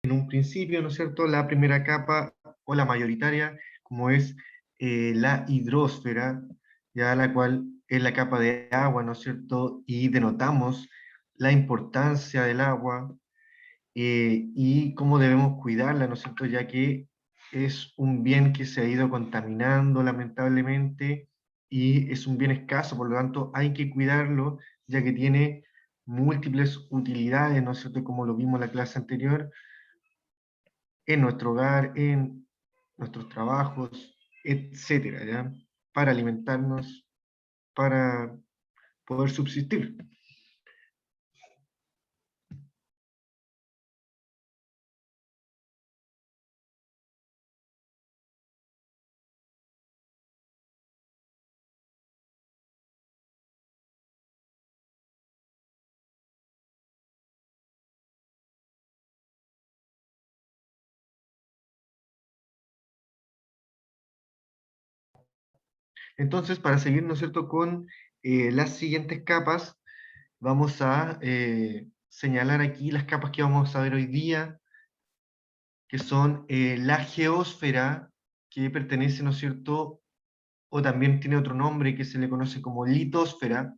en un principio, ¿no es cierto?, la primera capa o la mayoritaria, como es la hidrósfera, ya la cual es la capa de agua, ¿no es cierto?, y denotamos la importancia del agua y cómo debemos cuidarla, ¿no es cierto?, ya que es un bien que se ha ido contaminando lamentablemente y es un bien escaso, por lo tanto hay que cuidarlo, ya que tiene múltiples utilidades, ¿no es cierto?, como lo vimos en la clase anterior, en nuestro hogar, en nuestros trabajos, etcétera, ¿ya? Para alimentarnos, para poder subsistir. Entonces, para seguir, ¿no es cierto?, con las siguientes capas, vamos a señalar aquí las capas que vamos a ver hoy día, que son la geósfera, que pertenece, ¿no es cierto?, o también tiene otro nombre que se le conoce como litosfera,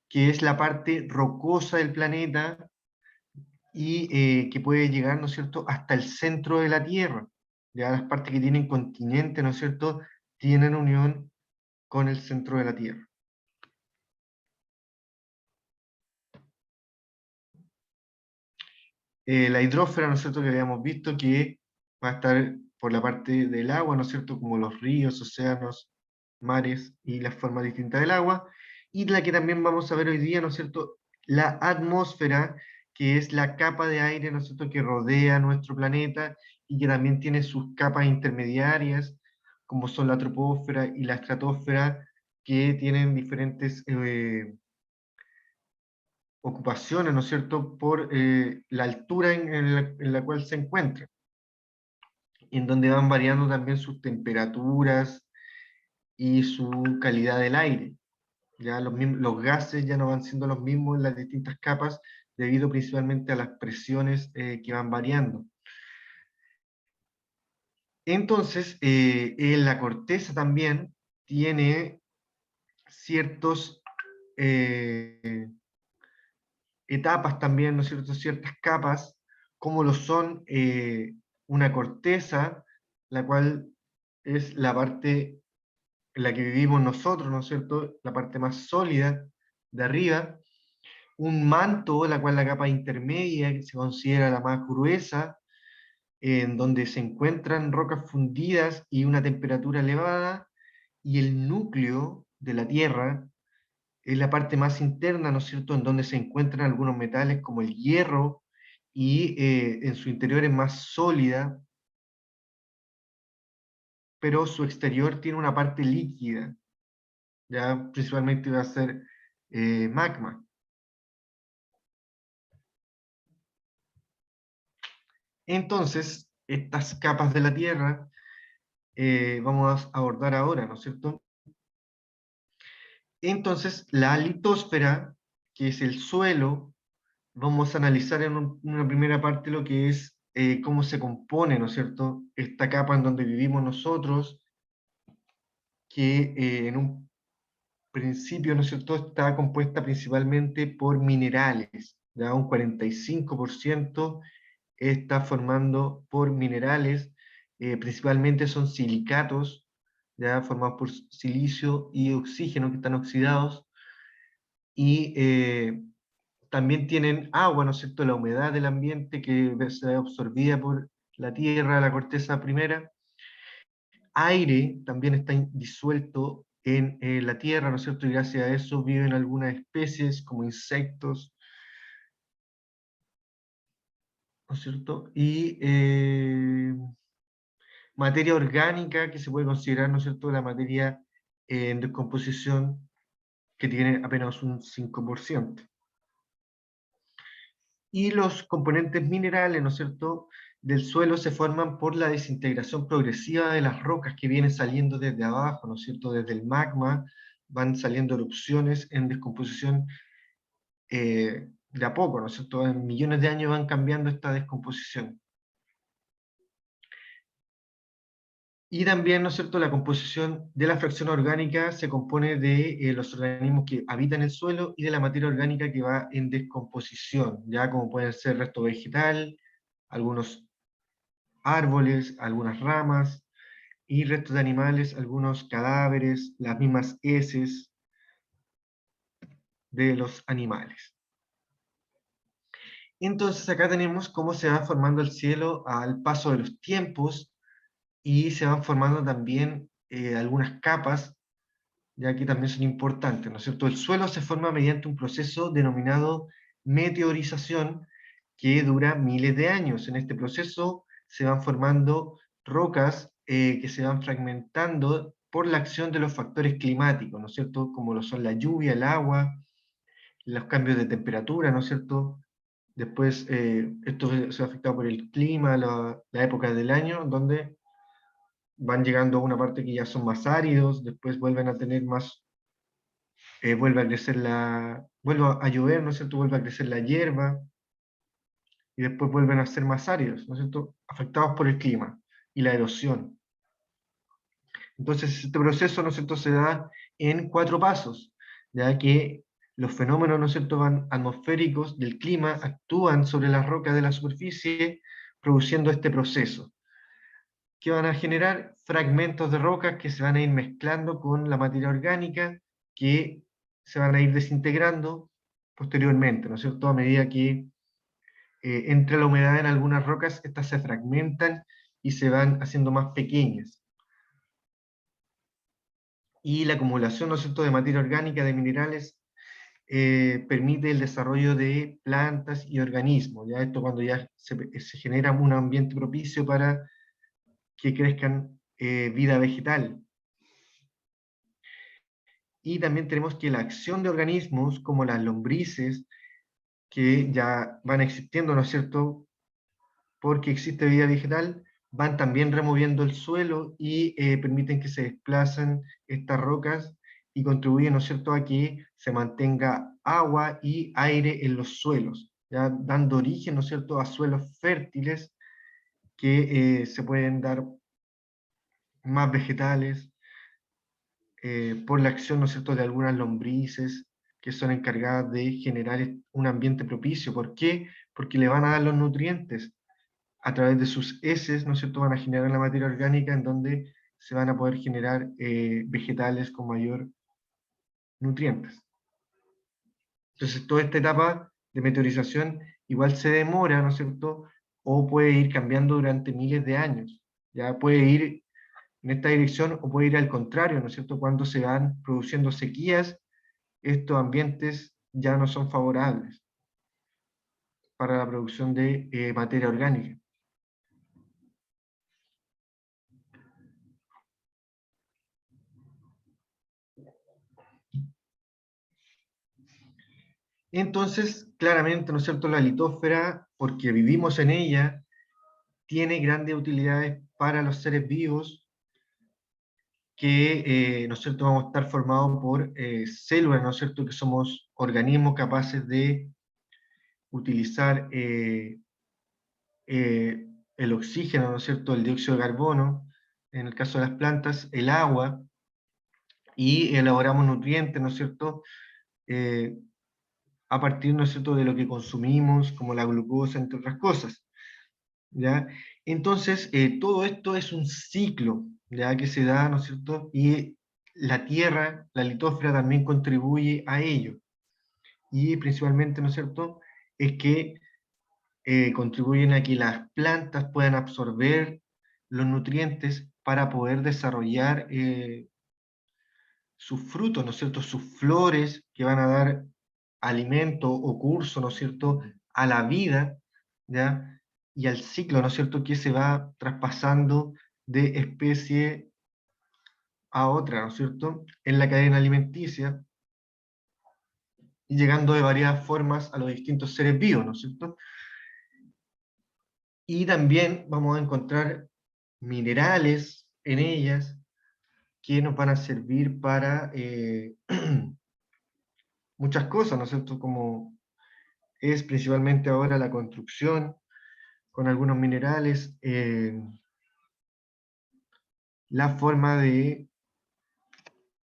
que es la parte rocosa del planeta y que puede llegar, ¿no es cierto?, hasta el centro de la Tierra. Ya las partes que tienen continente, ¿no es cierto?, tienen unión con el centro de la Tierra. La hidrósfera, ¿no es cierto?, que habíamos visto que va a estar por la parte del agua, ¿no es cierto?, como los ríos, océanos, mares y las formas distintas del agua, y la que también vamos a ver hoy día, ¿no es cierto?, la atmósfera, que es la capa de aire, ¿no es cierto?, que rodea nuestro planeta y que también tiene sus capas intermediarias, como son la troposfera y la estratosfera, que tienen diferentes ocupaciones, ¿no es cierto?, por la altura en la cual se encuentra, en donde van variando también sus temperaturas y su calidad del aire. Ya los gases ya no van siendo los mismos en las distintas capas, debido principalmente a las presiones que van variando. Entonces, en la corteza también tiene ciertos etapas también, ¿no es cierto?, ciertas capas, como lo son una corteza, la cual es la parte en la que vivimos nosotros, ¿no es cierto?, la parte más sólida de arriba, un manto, la cual la capa intermedia, que se considera la más gruesa, en donde se encuentran rocas fundidas y una temperatura elevada, y el núcleo de la Tierra, es la parte más interna, ¿no es cierto?, en donde se encuentran algunos metales como el hierro, y en su interior es más sólida, pero su exterior tiene una parte líquida, ya principalmente va a ser magma. Entonces, estas capas de la Tierra vamos a abordar ahora, ¿no es cierto? Entonces, la litosfera, que es el suelo, vamos a analizar en una primera parte lo que es cómo se compone, ¿no es cierto?, esta capa en donde vivimos nosotros, que en un principio, ¿no es cierto?, está compuesta principalmente por minerales, ya un 45% está formando por minerales, principalmente son silicatos, ya formados por silicio y oxígeno que están oxidados, y también tienen agua, ¿no es cierto?, la humedad del ambiente que se ve absorbida por la tierra, la corteza primera. Aire también está disuelto en la tierra, ¿no es cierto?, y gracias a eso viven algunas especies como insectos, ¿no es cierto? Y materia orgánica que se puede considerar, ¿no es cierto?, la materia en descomposición, que tiene apenas un 5%. Y los componentes minerales, ¿no es cierto?, del suelo se forman por la desintegración progresiva de las rocas que vienen saliendo desde abajo, ¿no es cierto?, desde el magma van saliendo erupciones en descomposición de a poco, ¿no es cierto? En millones de años van cambiando esta descomposición. Y también, ¿no es cierto?, la composición de la fracción orgánica se compone de los organismos que habitan el suelo y de la materia orgánica que va en descomposición, ya como pueden ser resto vegetal, algunos árboles, algunas ramas, y restos de animales, algunos cadáveres, las mismas heces de los animales. Entonces acá tenemos cómo se va formando el cielo al paso de los tiempos, y se van formando también algunas capas, ya que también son importantes, ¿no es cierto? El suelo se forma mediante un proceso denominado meteorización, que dura miles de años. En este proceso se van formando rocas que se van fragmentando por la acción de los factores climáticos, ¿no es cierto? Como lo son la lluvia, el agua, los cambios de temperatura, ¿no es cierto? Después, esto se ve afectado por el clima, la época del año, donde van llegando a una parte que ya son más áridos, después vuelven a tener más, vuelve a crecer vuelve a llover, ¿no es cierto? Vuelve a crecer la hierba, y después vuelven a ser más áridos, ¿no es cierto? Afectados por el clima y la erosión. Entonces, este proceso, ¿no es cierto?, se da en 4 pasos, ya que los fenómenos, ¿no es cierto?, atmosféricos del clima actúan sobre las rocas de la superficie, produciendo este proceso, que van a generar fragmentos de rocas que se van a ir mezclando con la materia orgánica, que se van a ir desintegrando posteriormente, ¿no es cierto?, a medida que entre la humedad en algunas rocas, estas se fragmentan y se van haciendo más pequeñas. Y la acumulación, ¿no es cierto?, de materia orgánica, de minerales, permite el desarrollo de plantas y organismos. ¿Ya? Esto cuando ya se genera un ambiente propicio para que crezcan vida vegetal. Y también tenemos que la acción de organismos como las lombrices, que ya van existiendo, ¿no es cierto?, porque existe vida vegetal, van también removiendo el suelo y permiten que se desplacen estas rocas y contribuyen, ¿no es cierto?, a que se mantenga agua y aire en los suelos, ¿ya? Dando origen, ¿no es cierto?, a suelos fértiles que se pueden dar más vegetales por la acción, ¿no es cierto?, de algunas lombrices que son encargadas de generar un ambiente propicio. ¿Por qué? Porque le van a dar los nutrientes a través de sus heces, ¿no es cierto?, van a generar la materia orgánica en donde se van a poder generar vegetales con mayor nutrientes. Entonces, toda esta etapa de meteorización igual se demora, ¿no es cierto?, o puede ir cambiando durante miles de años. Ya puede ir en esta dirección o puede ir al contrario, ¿no es cierto?, cuando se van produciendo sequías, estos ambientes ya no son favorables para la producción de materia orgánica. Entonces, claramente, ¿no es cierto?, la litósfera, porque vivimos en ella, tiene grandes utilidades para los seres vivos, que, ¿no es cierto?, vamos a estar formados por células, ¿no es cierto?, que somos organismos capaces de utilizar el oxígeno, ¿no es cierto?, el dióxido de carbono, en el caso de las plantas, el agua, y elaboramos nutrientes, ¿no es cierto?, eh, a partir, ¿no es cierto?, de lo que consumimos, como la glucosa, entre otras cosas. ¿Ya? Entonces, todo esto es un ciclo, ¿ya? Que se da, ¿no es cierto? Y la Tierra, la litósfera, también contribuye a ello. Y principalmente, ¿no es cierto?, es que contribuyen a que las plantas puedan absorber los nutrientes para poder desarrollar sus frutos, ¿no es cierto?, sus flores que van a dar alimento o curso, ¿no es cierto?, a la vida, ¿ya? Y al ciclo, ¿no es cierto?, que se va traspasando de especie a otra, ¿no es cierto?, en la cadena alimenticia, y llegando de variadas formas a los distintos seres vivos, ¿no es cierto? Y también vamos a encontrar minerales en ellas que nos van a servir para muchas cosas, ¿no es cierto?, como es principalmente ahora la construcción con algunos minerales, la forma de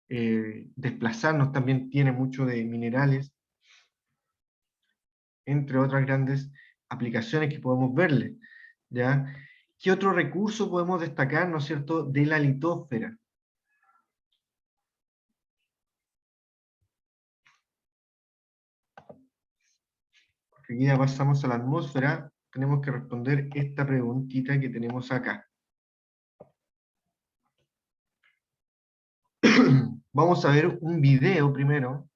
desplazarnos también tiene mucho de minerales, entre otras grandes aplicaciones que podemos verle, ¿ya? ¿Qué otro recurso podemos destacar, ¿no es cierto?, de la litósfera? Porque aquí ya pasamos a la atmósfera, tenemos que responder esta preguntita que tenemos acá. Vamos a ver un video primero,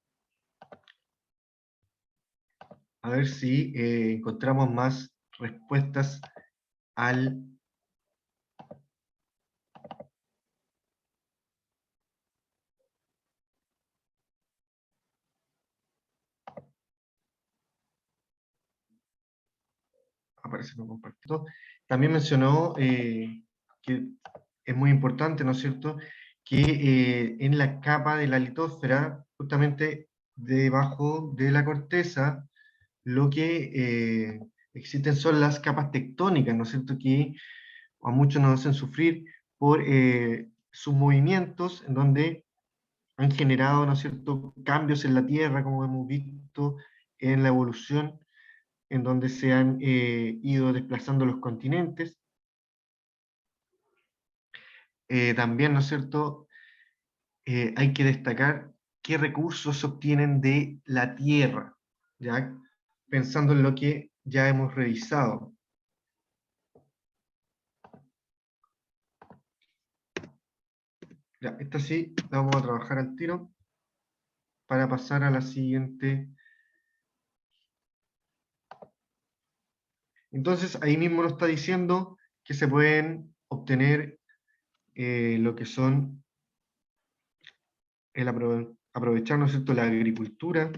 a ver si encontramos más respuestas al... Aparece no compartido. También mencionó que es muy importante, ¿no es cierto?, que en la capa de la litósfera, justamente debajo de la corteza, lo que existen son las capas tectónicas, ¿no es cierto?, que a muchos nos hacen sufrir por sus movimientos, en donde han generado, ¿no es cierto?, cambios en la Tierra, como hemos visto en la evolución, en donde se han ido desplazando los continentes. También, ¿no es cierto?, hay que destacar qué recursos se obtienen de la Tierra, ¿ya? Pensando en lo que ya hemos revisado. Ya, esta sí la vamos a trabajar al tiro para pasar a la siguiente. Entonces, ahí mismo nos está diciendo que se pueden obtener lo que son el aprovechar, ¿no es cierto?, la agricultura,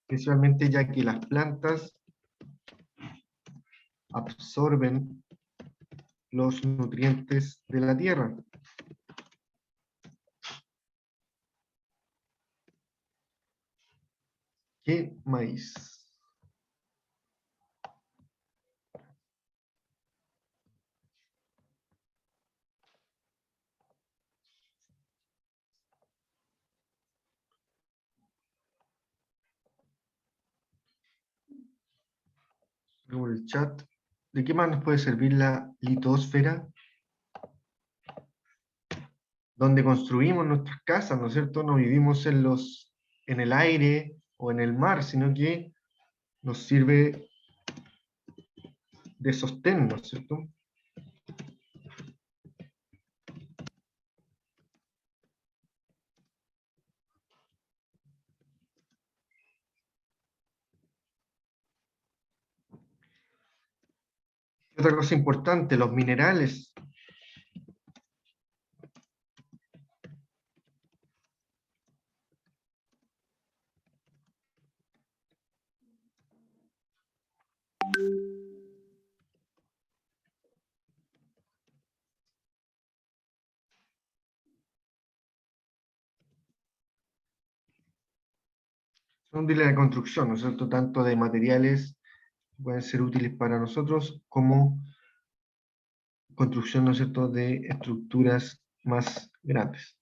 principalmente ya que las plantas absorben los nutrientes de la tierra. ¿Qué maíz? Por el chat. ¿De qué más nos puede servir la litosfera? Donde construimos nuestras casas, ¿no es cierto? No vivimos en el aire o en el mar, sino que nos sirve de sostén, ¿no es cierto? Otra cosa importante, los minerales. Son útiles de construcción, ¿no es cierto? Tanto de materiales que pueden ser útiles para nosotros como construcción, ¿no es cierto?, de estructuras más grandes.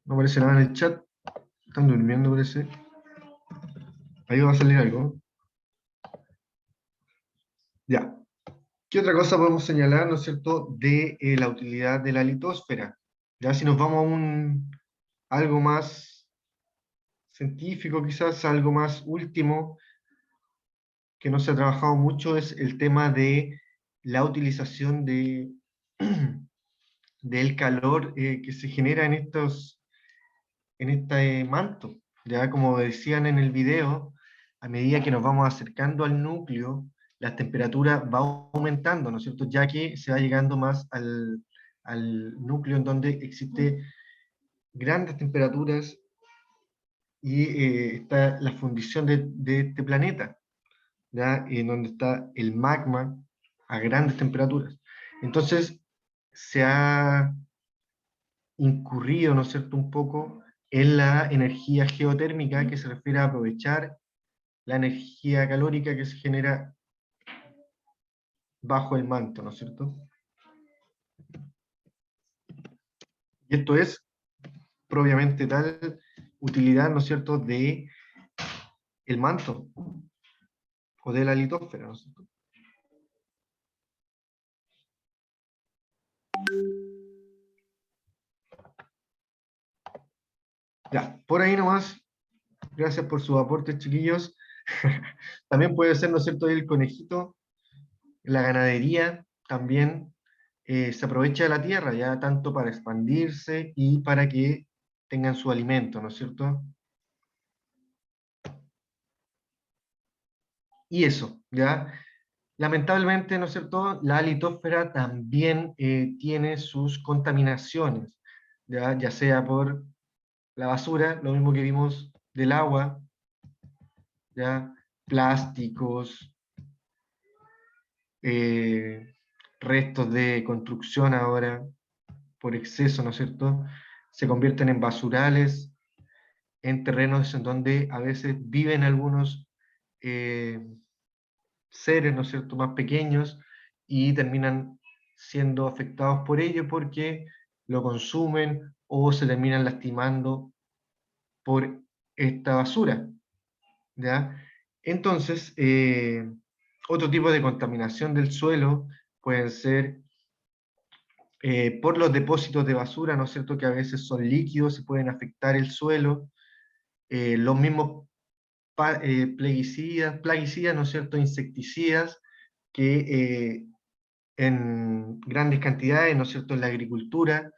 No aparece nada en el chat. Están durmiendo, parece. Ahí va a salir algo. Ya. ¿Qué otra cosa podemos señalar, ¿no es cierto?, de la utilidad de la litósfera? Ya si nos vamos a algo más científico, quizás algo más último, que no se ha trabajado mucho, es el tema de la utilización del calor que se genera en este manto. Ya como decían en el video, a medida que nos vamos acercando al núcleo, la temperatura va aumentando, ¿no es cierto? Ya que se va llegando más al núcleo en donde existe grandes temperaturas y está la fundición de este planeta, ¿ya? En donde está el magma a grandes temperaturas. Entonces, se ha incurrido, ¿no es cierto?, un poco en la energía geotérmica, que se refiere a aprovechar la energía calórica que se genera bajo el manto, ¿no es cierto? Y esto es propiamente tal utilidad, ¿no es cierto?, de el manto o de la litósfera, ¿no es cierto? Ya, por ahí nomás. Gracias por sus aportes, chiquillos. También puede ser, ¿no es cierto?, el conejito, la ganadería también se aprovecha de la tierra, ya tanto para expandirse y para que tengan su alimento, ¿no es cierto? Y eso, ¿ya? Lamentablemente, ¿no es cierto?, la litósfera también tiene sus contaminaciones, ya sea por la basura, lo mismo que vimos del agua, ¿ya? Plásticos, eh, restos de construcción ahora, por exceso, ¿no es cierto?, se convierten en basurales, en terrenos en donde a veces viven algunos eh, seres, ¿no es cierto?, más pequeños, y terminan siendo afectados por ello porque lo consumen o se terminan lastimando por esta basura, ¿ya? Entonces, otro tipo de contaminación del suelo pueden ser por los depósitos de basura, ¿no es cierto?, que a veces son líquidos y pueden afectar el suelo, los mismos plaguicidas, ¿no es cierto?, insecticidas, que en grandes cantidades, ¿no es cierto?, en la agricultura,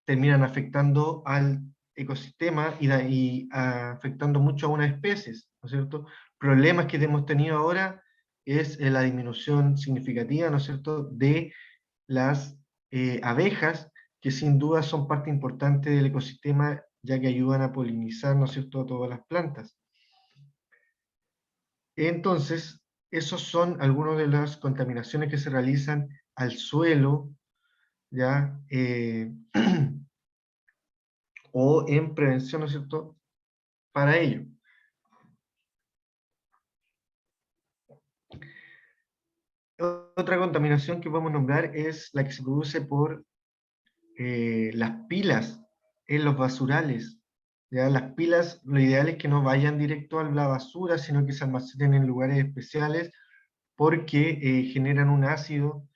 terminan afectando al ecosistema y afectando mucho a unas especies, ¿no es cierto? Problemas que hemos tenido ahora es la disminución significativa, ¿no es cierto?, de las abejas, que sin duda son parte importante del ecosistema, ya que ayudan a polinizar, ¿no es cierto?, a todas las plantas. Entonces, esos son algunas de las contaminaciones que se realizan al suelo, ¿ya? O en prevención, ¿no es cierto?, para ello. Otra contaminación que podemos nombrar es la que se produce por las pilas en los basurales. ¿Ya? Las pilas, lo ideal es que no vayan directo a la basura, sino que se almacenen en lugares especiales porque generan un ácido,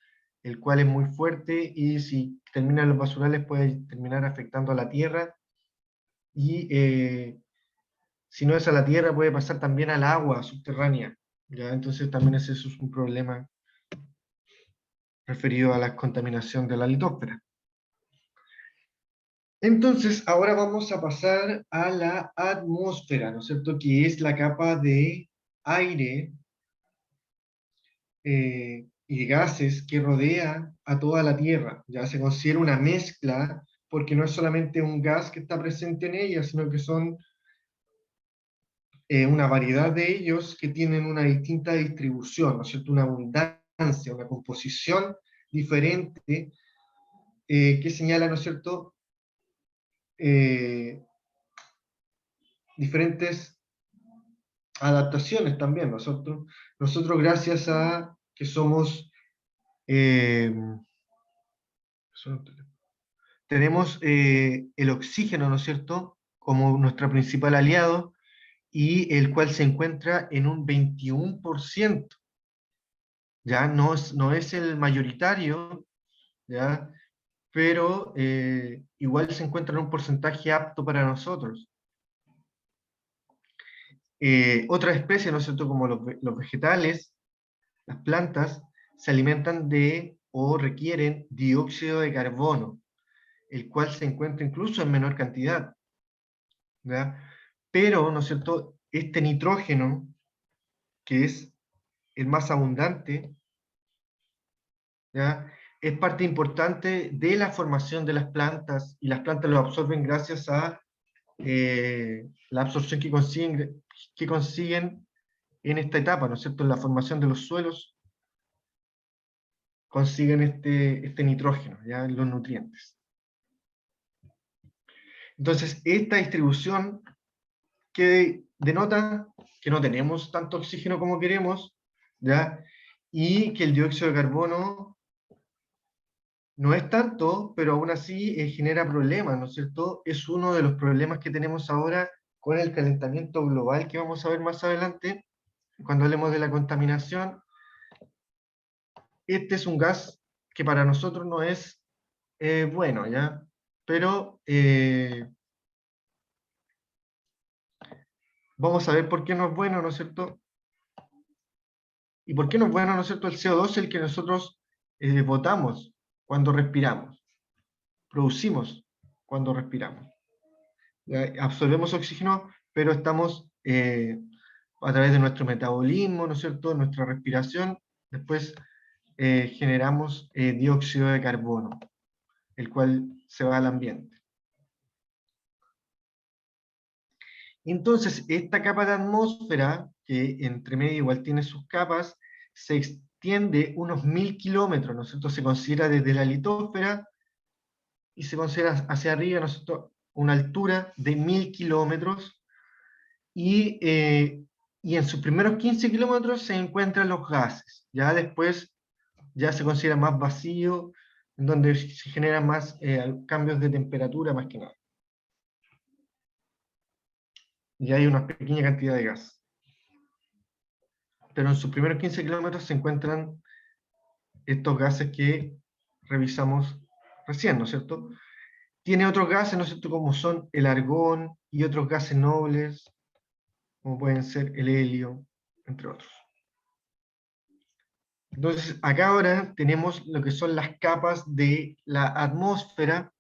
el cual es muy fuerte y si terminan los basurales puede terminar afectando a la tierra y si no es a la tierra puede pasar también al agua subterránea. ¿Ya? Entonces también ese es un problema referido a la contaminación de la litósfera. Entonces, ahora vamos a pasar a la atmósfera, ¿no es cierto?, que es la capa de aire y de gases que rodea a toda la Tierra. Ya se considera una mezcla, porque no es solamente un gas que está presente en ella, sino que son una variedad de ellos que tienen una distinta distribución, ¿no es cierto?, una abundancia, una composición diferente que señala, ¿no es cierto?, eh, diferentes adaptaciones también. Nosotros gracias a que somos, eh, tenemos el oxígeno, ¿no es cierto?, como nuestro principal aliado, y el cual se encuentra en un 21%. Ya no es el mayoritario, ¿ya? Pero igual se encuentra en un porcentaje apto para nosotros. Otras especies, ¿no es cierto?, como los vegetales, las plantas, se alimentan de o requieren dióxido de carbono, el cual se encuentra incluso en menor cantidad, ¿ya? Pero, ¿no es cierto?, este nitrógeno, que es el más abundante, ¿ya?, es parte importante de la formación de las plantas, y las plantas lo absorben gracias a la absorción que consiguen en esta etapa, ¿no es cierto?, en la formación de los suelos, consiguen este nitrógeno, ¿ya?, en los nutrientes. Entonces, esta distribución que denota que no tenemos tanto oxígeno como queremos, ¿ya? Y que el dióxido de carbono no es tanto, pero aún así genera problemas, ¿no es cierto? Es uno de los problemas que tenemos ahora con el calentamiento global que vamos a ver más adelante, cuando hablemos de la contaminación. Este es un gas que para nosotros no es bueno, ¿ya? Pero vamos a ver por qué no es bueno, ¿no es cierto? ¿Y por qué no es bueno, no es cierto? El CO2 es el que nosotros botamos cuando respiramos, producimos cuando respiramos. ¿Ya? Absorbemos oxígeno, pero estamos a través de nuestro metabolismo, ¿no es cierto? Nuestra respiración, después generamos dióxido de carbono, el cual se va al ambiente. Entonces, esta capa de atmósfera, que entre medio igual tiene sus capas, se extiende unos 1000 kilómetros, ¿no es cierto? Se considera desde la litosfera y se considera hacia arriba, ¿no es cierto? Una altura de 1000 kilómetros y en sus primeros 15 kilómetros se encuentran los gases. Ya después ya se considera más vacío, en donde se generan más cambios de temperatura más que nada. Y hay una pequeña cantidad de gas. Pero en sus primeros 15 kilómetros se encuentran estos gases que revisamos recién, ¿no es cierto? Tiene otros gases, ¿no es cierto?, como son el argón y otros gases nobles, como pueden ser el helio, entre otros. Entonces, acá ahora tenemos lo que son las capas de la atmósfera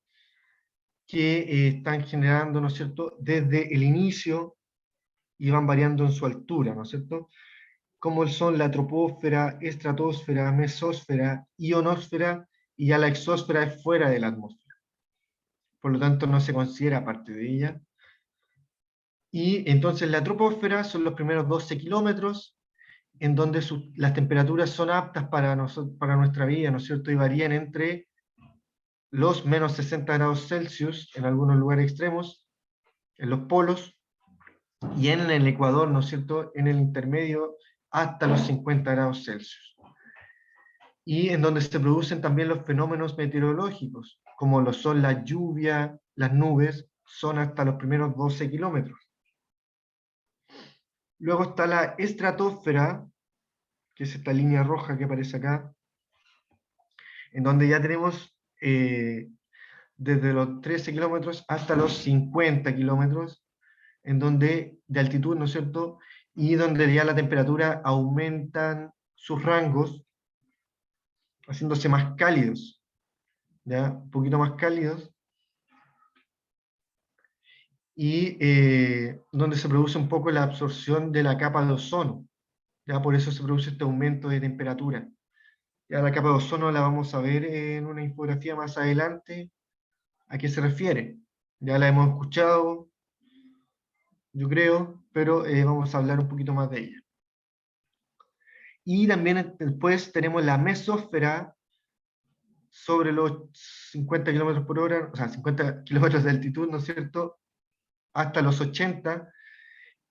que están generando, ¿no es cierto?, desde el inicio y van variando en su altura, ¿no es cierto?, como son la troposfera, estratosfera, mesósfera, ionosfera, y ya la exósfera es fuera de la atmósfera. Por lo tanto, no se considera parte de ella. Y entonces la troposfera son los primeros 12 kilómetros, en donde las temperaturas son aptas para nuestra vida, ¿no es cierto? Y varían entre los menos 60 grados Celsius en algunos lugares extremos, en los polos, y en el Ecuador, ¿no es cierto?, en el intermedio, hasta los 50 grados Celsius. Y en donde se producen también los fenómenos meteorológicos, como lo son la lluvia, las nubes, son hasta los primeros 12 kilómetros. Luego está la estratosfera, que es esta línea roja que aparece acá, en donde ya tenemos desde los 13 kilómetros hasta los 50 kilómetros, en donde de altitud, ¿no es cierto?, y donde ya la temperatura aumentan sus rangos, haciéndose más cálidos, ¿ya? Un poquito más cálidos, y donde se produce un poco la absorción de la capa de ozono, ¿ya? Por eso se produce este aumento de temperatura. Ya la capa de ozono la vamos a ver en una infografía más adelante, a qué se refiere. Ya la hemos escuchado, yo creo, pero vamos a hablar un poquito más de ella. Y también después tenemos la mesósfera sobre los 50 kilómetros por hora, o sea, 50 kilómetros de altitud, ¿no es cierto?, hasta los 80,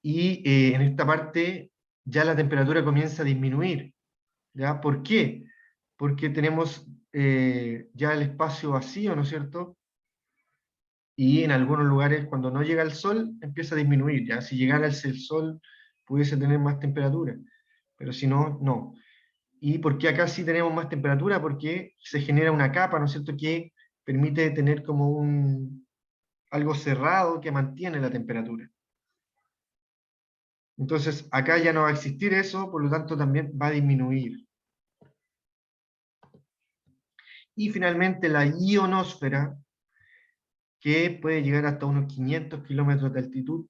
y en esta parte ya la temperatura comienza a disminuir. ¿Ya? ¿Por qué? Porque tenemos ya el espacio vacío, ¿no es cierto? Y en algunos lugares cuando no llega el sol empieza a disminuir, ¿ya? Si llegara el sol pudiese tener más temperatura, pero si no, no. ¿Y por qué acá sí tenemos más temperatura? Porque se genera una capa, ¿no es cierto?, que permite tener como algo cerrado que mantiene la temperatura. Entonces acá ya no va a existir eso, por lo tanto también va a disminuir. Y finalmente la ionosfera, que puede llegar hasta unos 500 kilómetros de altitud,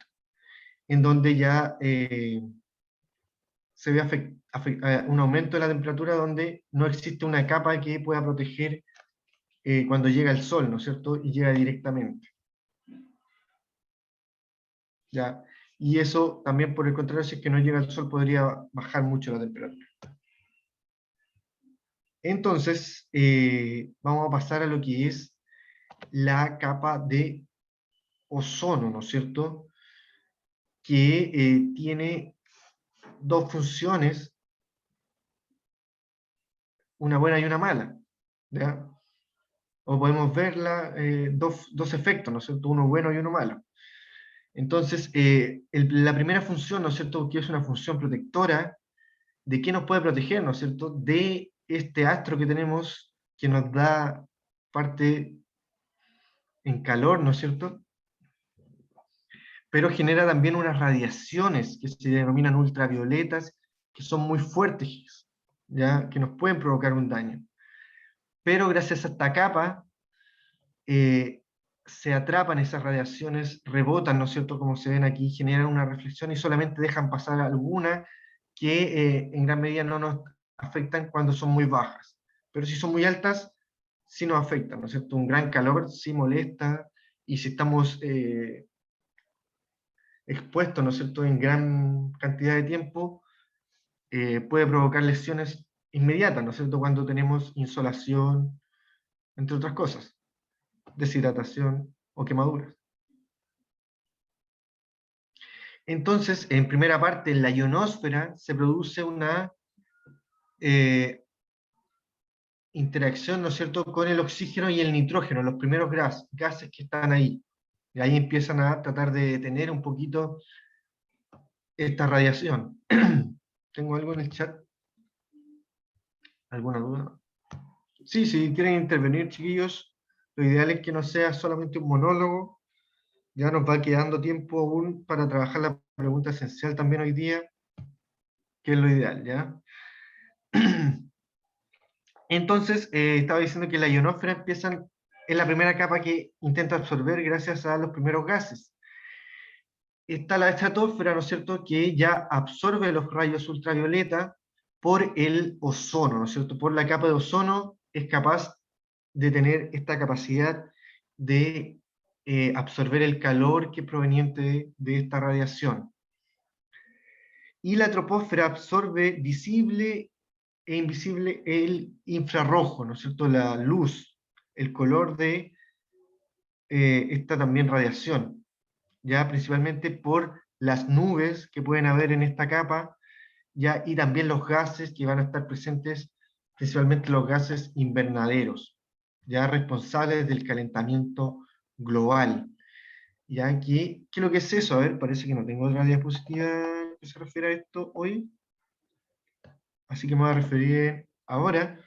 en donde ya se ve un aumento de la temperatura donde no existe una capa que pueda proteger cuando llega el sol, ¿no es cierto? Y llega directamente. ¿Ya? Y eso también, por el contrario, si es que no llega el sol, podría bajar mucho la temperatura. Entonces, vamos a pasar a lo que es la capa de ozono, ¿no es cierto?, que tiene dos funciones, una buena y una mala, ¿ya? O podemos verla, dos efectos, ¿no es cierto?, uno bueno y uno malo. Entonces, la primera función, ¿no es cierto?, que es una función protectora, ¿de qué nos puede proteger, ¿no es cierto?, de este astro que tenemos, que nos da parte en calor, ¿no es cierto?, pero genera también unas radiaciones que se denominan ultravioletas, que son muy fuertes, ¿ya?, que nos pueden provocar un daño. Pero gracias a esta capa, eh, se atrapan esas radiaciones, rebotan, ¿no es cierto?, como se ven aquí, generan una reflexión y solamente dejan pasar alguna que en gran medida no nos afectan cuando son muy bajas. Pero si son muy altas, sí nos afectan, ¿no es cierto? Un gran calor sí molesta, y si estamos expuestos, ¿no es cierto?, en gran cantidad de tiempo, puede provocar lesiones inmediatas, ¿no es cierto?, cuando tenemos insolación, entre otras cosas, deshidratación o quemaduras. Entonces, en primera parte, en la ionosfera se produce una eh, interacción, ¿no es cierto?, con el oxígeno y el nitrógeno, los primeros gases que están ahí. Y ahí empiezan a tratar de detener un poquito esta radiación. ¿Tengo algo en el chat? ¿Alguna duda? Sí, si quieren intervenir, chiquillos, lo ideal es que no sea solamente un monólogo. Ya nos va quedando tiempo aún para trabajar la pregunta esencial también hoy día, que es lo ideal, ¿ya? Entonces, estaba diciendo que la ionosfera es la primera capa que intenta absorber gracias a los primeros gases. Está la estratosfera, ¿no es cierto?, que ya absorbe los rayos ultravioleta por el ozono, ¿no es cierto? Por la capa de ozono es capaz de tener esta capacidad de absorber el calor que es proveniente de esta radiación. Y la troposfera absorbe visible e invisible el infrarrojo, ¿no es cierto?, la luz, el color de esta también radiación, ya principalmente por las nubes que pueden haber en esta capa, ya, y también los gases que van a estar presentes, principalmente los gases invernaderos, ya responsables del calentamiento global. Ya, ¿qué es lo que es eso? A ver, parece que no tengo otra diapositiva que se refiere a esto hoy, así que me voy a referir ahora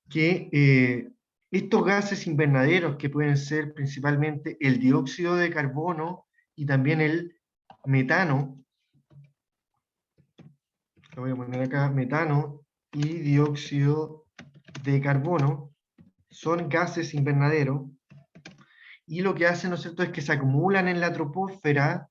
que estos gases invernaderos, que pueden ser principalmente el dióxido de carbono y también el metano, lo voy a poner acá, metano y dióxido de carbono, son gases invernaderos, y lo que hacen, ¿no es cierto?, es que se acumulan en la troposfera,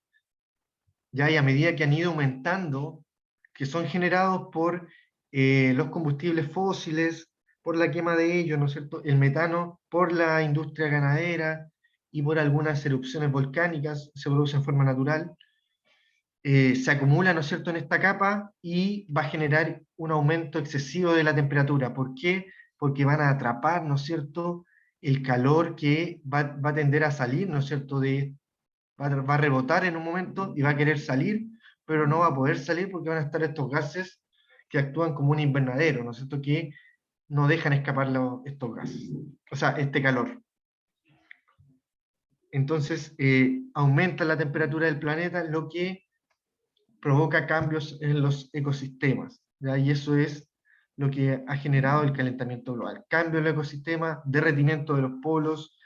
ya, y a medida que han ido aumentando, que son generados por los combustibles fósiles, por la quema de ellos, ¿no es cierto?, el metano por la industria ganadera y por algunas erupciones volcánicas, se produce en forma natural, se acumula, ¿no es cierto?, en esta capa y va a generar un aumento excesivo de la temperatura. ¿Por qué? Porque van a atrapar, ¿no es cierto?, el calor que va a tender a salir, ¿no es cierto?, va a rebotar en un momento y va a querer salir, pero no va a poder salir porque van a estar estos gases que actúan como un invernadero, ¿no es cierto?, que no dejan escapar estos gases, o sea, este calor. Entonces, aumenta la temperatura del planeta, lo que provoca cambios en los ecosistemas, ¿ya? Y eso es lo que ha generado el calentamiento global. Cambio en el ecosistema, derretimiento de los polos,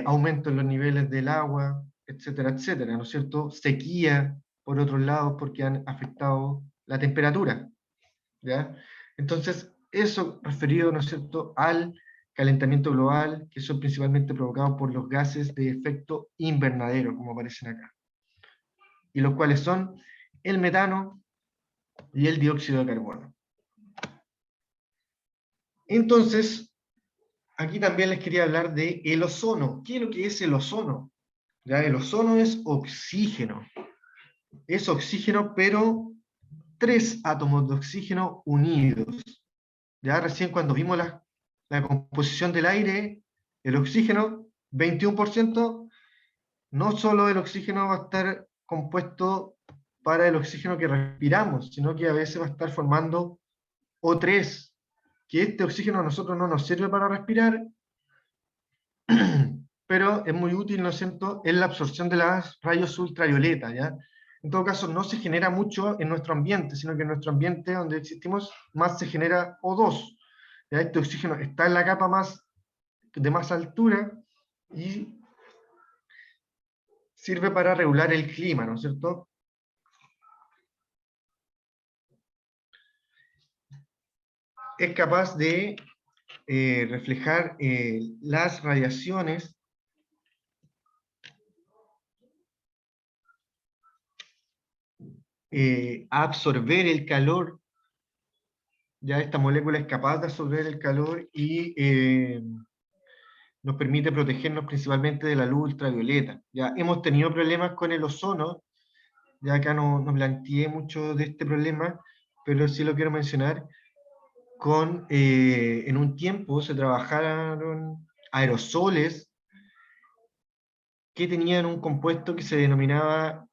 aumento en los niveles del agua, etcétera, etcétera, ¿no es cierto? Sequía, por otros lados, porque han afectado la temperatura, ¿ya? Entonces, eso referido, ¿no es cierto?, al calentamiento global, que son principalmente provocados por los gases de efecto invernadero, como aparecen acá, y los cuales son el metano y el dióxido de carbono. Entonces, aquí también les quería hablar de el ozono. ¿Qué es lo que es el ozono? ¿Ya? El ozono es oxígeno. Es oxígeno, pero 3 átomos de oxígeno unidos. Ya recién cuando vimos la composición del aire, el oxígeno, 21%, no solo el oxígeno va a estar compuesto para el oxígeno que respiramos, sino que a veces va a estar formando O3, que este oxígeno a nosotros no nos sirve para respirar, pero es muy útil, ¿no es cierto?, en la absorción de los rayos ultravioleta, ¿ya? En todo caso, no se genera mucho en nuestro ambiente, sino que en nuestro ambiente donde existimos, más se genera O2. ¿Ya? Este oxígeno está en la capa de más altura y sirve para regular el clima, ¿no es cierto? Es capaz de reflejar las radiaciones, absorber el calor. Ya esta molécula es capaz de absorber el calor y nos permite protegernos principalmente de la luz ultravioleta. Ya hemos tenido problemas con el ozono, ya acá no planteé mucho de este problema, pero sí lo quiero mencionar. En un tiempo se trabajaron aerosoles que tenían un compuesto que se denominaba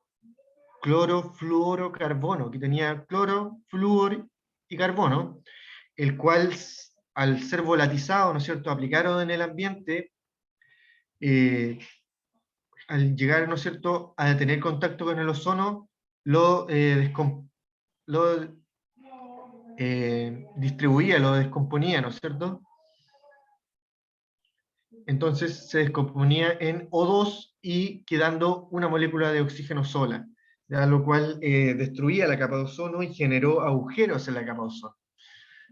clorofluorocarbono, que tenía cloro, flúor y carbono, el cual al ser volatizado, ¿no es cierto?, aplicado en el ambiente, eh, al llegar, ¿no es cierto?, a tener contacto con el ozono, lo, lo distribuía, lo descomponía, ¿no es cierto? Entonces se descomponía en O2 y quedando una molécula de oxígeno sola, ya, lo cual destruía la capa de ozono y generó agujeros en la capa de ozono,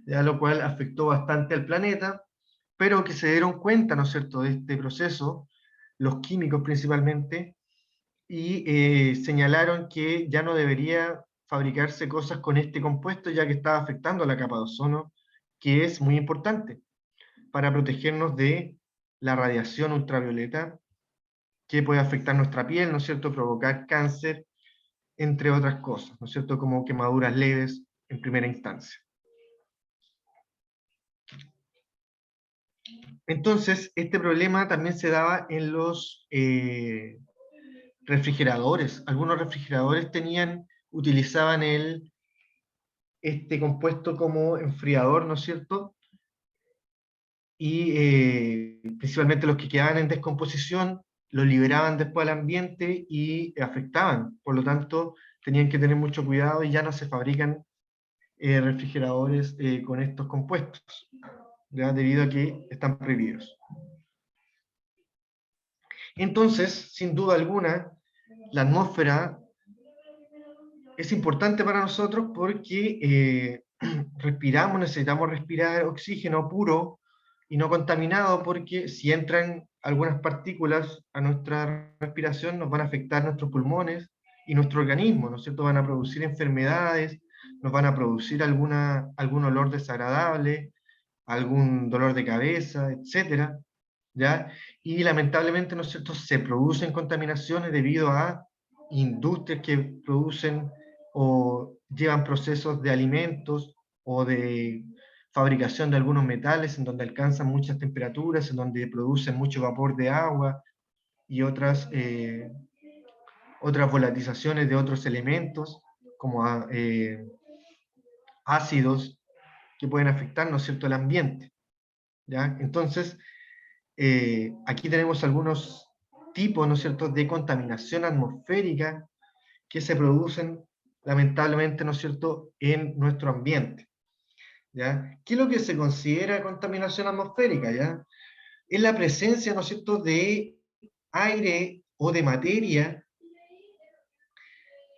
ya, lo cual afectó bastante al planeta, pero que se dieron cuenta, ¿no es cierto?, de este proceso, los químicos principalmente, y señalaron que ya no debería fabricarse cosas con este compuesto, ya que estaba afectando a la capa de ozono, que es muy importante para protegernos de la radiación ultravioleta que puede afectar nuestra piel, ¿no es cierto?, provocar cáncer, entre otras cosas, ¿no es cierto?, como quemaduras leves en primera instancia. Entonces, este problema también se daba en los refrigeradores. Algunos refrigeradores utilizaban este compuesto como enfriador, ¿no es cierto? Y principalmente los que quedaban en descomposición los liberaban después al ambiente y afectaban. Por lo tanto, tenían que tener mucho cuidado y ya no se fabrican refrigeradores con estos compuestos, ¿ya? Debido a que están prohibidos. Entonces, sin duda alguna, la atmósfera es importante para nosotros porque necesitamos respirar oxígeno puro y no contaminado, porque si entran algunas partículas a nuestra respiración nos van a afectar nuestros pulmones y nuestro organismo, ¿no es cierto? Van a producir enfermedades, nos van a producir algún olor desagradable, algún dolor de cabeza, etcétera, ¿ya? Y lamentablemente, ¿no es cierto?, se producen contaminaciones debido a industrias que producen o llevan procesos de alimentos o de fabricación de algunos metales en donde alcanzan muchas temperaturas, en donde producen mucho vapor de agua y otras volatizaciones de otros elementos, como ácidos que pueden afectar, ¿no es cierto?, el ambiente, ¿ya? Entonces, aquí tenemos algunos tipos, ¿no es cierto?, de contaminación atmosférica que se producen lamentablemente, ¿no es cierto?, en nuestro ambiente, ¿ya? ¿Qué es lo que se considera contaminación atmosférica, ya? Es la presencia, ¿no es cierto?, de aire o de materia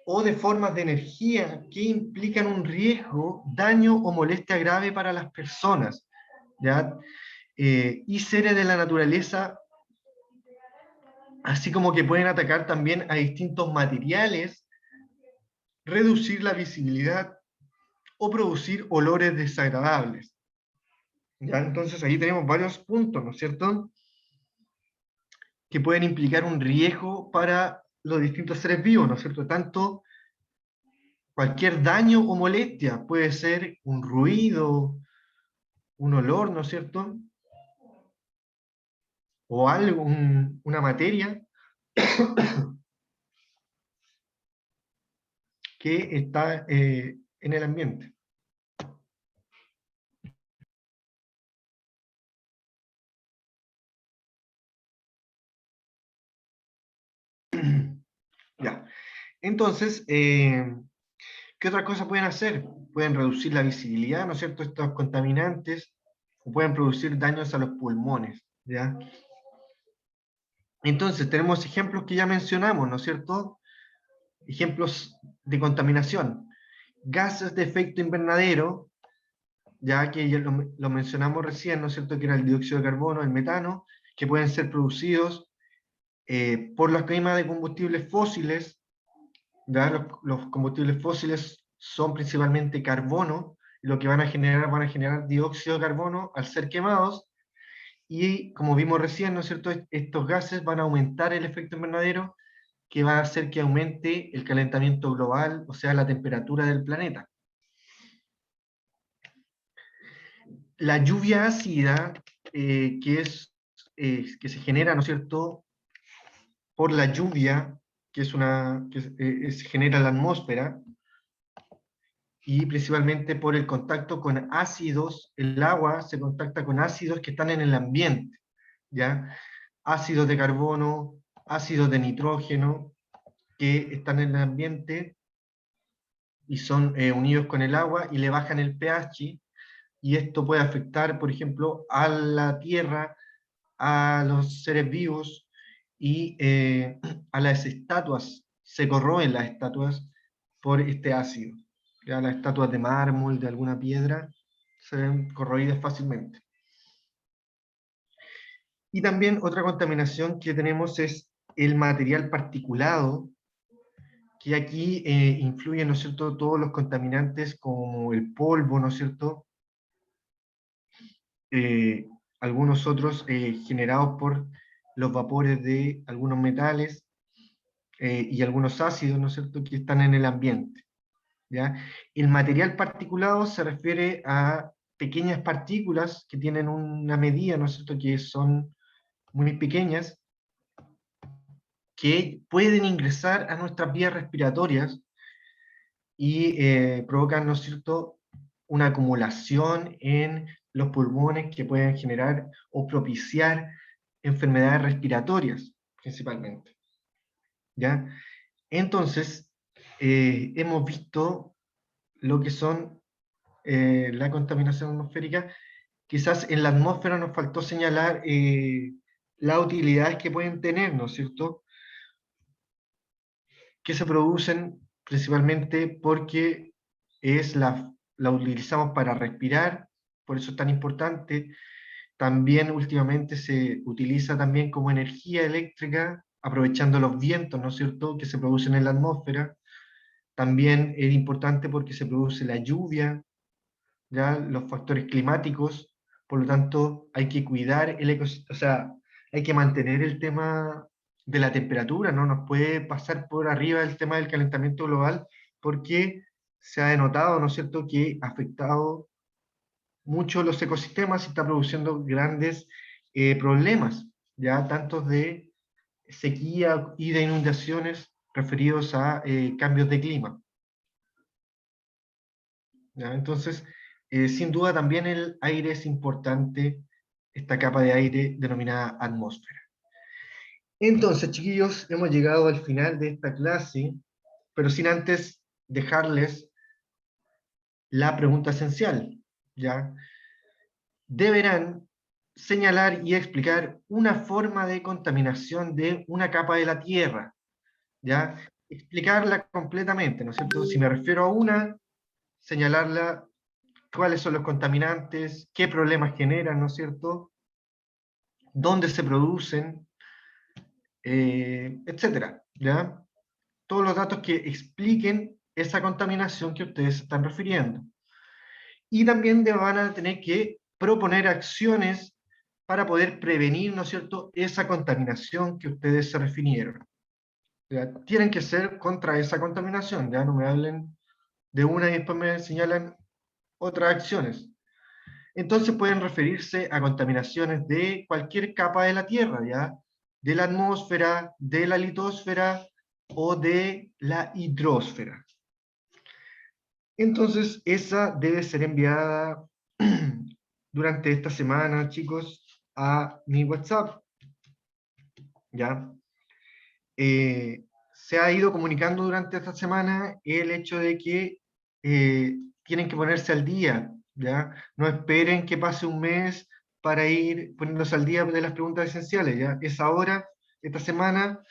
o de formas de energía que implican un riesgo, daño o molestia grave para las personas, ¿ya? Y seres de la naturaleza, así como que pueden atacar también a distintos materiales, reducir la visibilidad o producir olores desagradables. ¿Ya? Entonces ahí tenemos varios puntos, ¿no es cierto?, que pueden implicar un riesgo para los distintos seres vivos, ¿no es cierto? Tanto cualquier daño o molestia, puede ser un ruido, un olor, ¿no es cierto?, o algo, una materia, que está en el ambiente. Ya. Entonces, ¿qué otra cosa pueden hacer? Pueden reducir la visibilidad, ¿no es cierto?, estos contaminantes, o pueden producir daños a los pulmones, ¿ya? Entonces, tenemos ejemplos que ya mencionamos, ¿no es cierto? Ejemplos de contaminación. Gases de efecto invernadero, ya que ya lo mencionamos recién, ¿no es cierto?, que era el dióxido de carbono, el metano, que pueden ser producidos por las quemas de combustibles fósiles. ¿Ya? Los combustibles fósiles son principalmente carbono, y lo que van a generar dióxido de carbono al ser quemados, y como vimos recién, ¿no es cierto?, estos gases van a aumentar el efecto invernadero, que va a hacer que aumente el calentamiento global, o sea, la temperatura del planeta. La lluvia ácida, que se genera, ¿no es cierto?, por la lluvia, que se genera en la atmósfera, y principalmente por el contacto con ácidos. El agua se contacta con ácidos que están en el ambiente, ¿ya? Ácidos de carbono, ácidos de nitrógeno, que están en el ambiente y son unidos con el agua y le bajan el pH, y esto puede afectar, por ejemplo, a la tierra, a los seres vivos, y a las estatuas. Se corroen las estatuas por este ácido. Ya las estatuas de mármol, de alguna piedra, se ven corroídas fácilmente. Y también otra contaminación que tenemos es el material particulado, que aquí influyen, ¿no es cierto?, todos los contaminantes como el polvo, ¿no es cierto?, eh, algunos otros generados por los vapores de algunos metales, y algunos ácidos, ¿no es cierto?, que están en el ambiente, ¿ya? El material particulado se refiere a pequeñas partículas que tienen una medida, ¿no es cierto?, que son muy pequeñas, que pueden ingresar a nuestras vías respiratorias y provocan, ¿no es cierto?, una acumulación en los pulmones que pueden generar o propiciar enfermedades respiratorias, principalmente, ¿ya? Entonces, hemos visto lo que son la contaminación atmosférica. Quizás en la atmósfera nos faltó señalar las utilidades que pueden tener, ¿no es cierto?, que se producen principalmente porque la utilizamos para respirar, por eso es tan importante. También últimamente se utiliza también como energía eléctrica, aprovechando los vientos, ¿no es cierto?, que se producen en la atmósfera. También es importante porque se produce la lluvia, ya los factores climáticos. Por lo tanto hay que cuidar el ecosistema, o sea, hay que mantener el tema de la temperatura, no nos puede pasar por arriba el tema del calentamiento global, porque se ha denotado, ¿no es cierto?, que ha afectado mucho los ecosistemas y está produciendo grandes problemas, ya tanto de sequía y de inundaciones referidos a cambios de clima. ¿Ya? Entonces, sin duda también el aire es importante, esta capa de aire denominada atmósfera. Entonces, chiquillos, hemos llegado al final de esta clase, pero sin antes dejarles la pregunta esencial, ¿ya? Deberán señalar y explicar una forma de contaminación de una capa de la Tierra, ¿ya? Explicarla completamente, ¿no es cierto? Si me refiero a una, señalarla, cuáles son los contaminantes, qué problemas generan, ¿no es cierto?, dónde se producen, etcétera, ¿ya? Todos los datos que expliquen esa contaminación que ustedes se están refiriendo. Y también van a tener que proponer acciones para poder prevenir, ¿no es cierto?, esa contaminación que ustedes se refirieron. ¿Ya? Tienen que ser contra esa contaminación, ya no me hablen de una y después me señalan otras acciones. Entonces pueden referirse a contaminaciones de cualquier capa de la Tierra, ¿ya? de la atmósfera, de la litosfera o de la hidrosfera. Entonces, esa debe ser enviada durante esta semana, chicos, a mi WhatsApp, ¿ya? Se ha ido comunicando durante esta semana el hecho de que tienen que ponerse al día, ¿ya? No esperen que pase un mes para ir poniéndose al día de las preguntas esenciales, ¿ya? Es ahora, esta semana,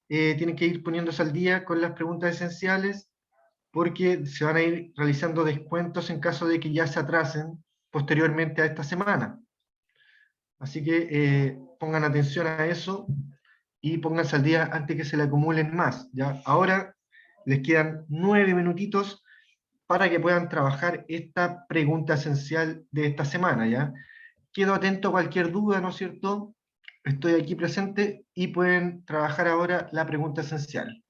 tienen que ir poniéndose al día con las preguntas esenciales porque se van a ir realizando descuentos en caso de que ya se atrasen posteriormente a esta semana. Así que pongan atención a eso y pónganse al día antes que se le acumulen más. ¿Ya? Ahora les quedan 9 minutitos para que puedan trabajar esta pregunta esencial de esta semana. ¿Ya? Quedo atento a cualquier duda, ¿no es cierto? Estoy aquí presente y pueden trabajar ahora la pregunta esencial.